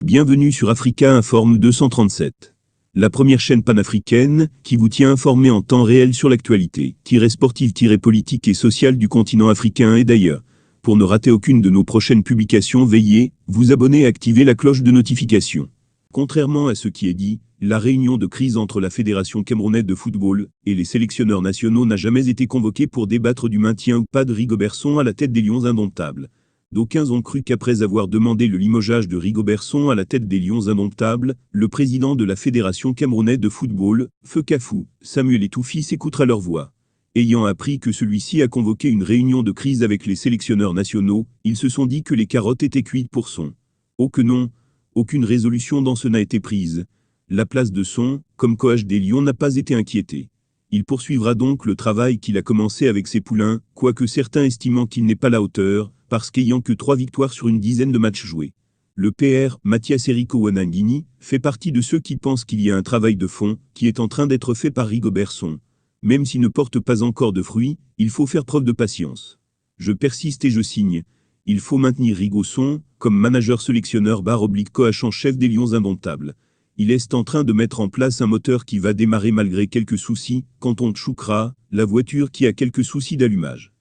Bienvenue sur Africa Informe 237. La première chaîne panafricaine qui vous tient informé en temps réel sur l'actualité, sportive, politique et sociale du continent africain et d'ailleurs. Pour ne rater aucune de nos prochaines publications, veuillez vous abonner et activer la cloche de notification. Contrairement à ce qui est dit, la réunion de crise entre la Fédération camerounaise de football et les sélectionneurs nationaux n'a jamais été convoquée pour débattre du maintien ou pas de Rigobertson à la tête des Lions indomptables. D'aucuns ont cru qu'après avoir demandé le limogeage de Rigobertson à la tête des Lions indomptables, le président de la Fédération camerounaise de football, Feu Kafou, Samuel Etouffi s'écoutera leur voix. Ayant appris que celui-ci a convoqué une réunion de crise avec les sélectionneurs nationaux, ils se sont dit que les carottes étaient cuites pour Son. Oh que non, aucune résolution dans ce n'a été prise. La place de Son, comme coach des Lions, n'a pas été inquiétée. Il poursuivra donc le travail qu'il a commencé avec ses poulains, quoique certains estimant qu'il n'est pas à la hauteur, parce qu'ayant que 3 victoires sur une dizaine de matchs joués. Le PR, Mathias Erico Wanangini, fait partie de ceux qui pensent qu'il y a un travail de fond, qui est en train d'être fait par Rigobertson. Même s'il ne porte pas encore de fruits, il faut faire preuve de patience. Je persiste et je signe. Il faut maintenir Rigobertson, comme manager sélectionneur coach en chef des Lions indomptables. Il est en train de mettre en place un moteur qui va démarrer malgré quelques soucis, quand on choukera, la voiture qui a quelques soucis d'allumage.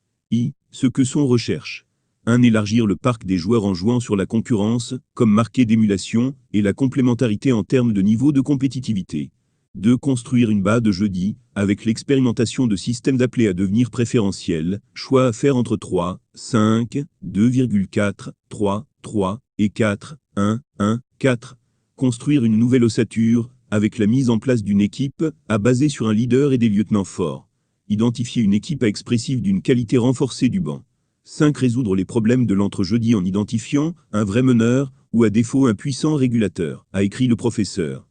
Ce que Son recherche. 1. Élargir le parc des joueurs en jouant sur la concurrence, comme marqué d'émulation, et la complémentarité en termes de niveau de compétitivité. 2. Construire une base de jeudi, avec l'expérimentation de systèmes appelés à devenir préférentiels, choix à faire entre 3, 5, 2,4, 3, 3, et 4, 1, 1, 4. Construire une nouvelle ossature, avec la mise en place d'une équipe, à baser sur un leader et des lieutenants forts. Identifier une équipe expressive d'une qualité renforcée du banc. 5. Résoudre les problèmes de l'entre-jeudi en identifiant un vrai meneur, ou à défaut un puissant régulateur, a écrit le professeur.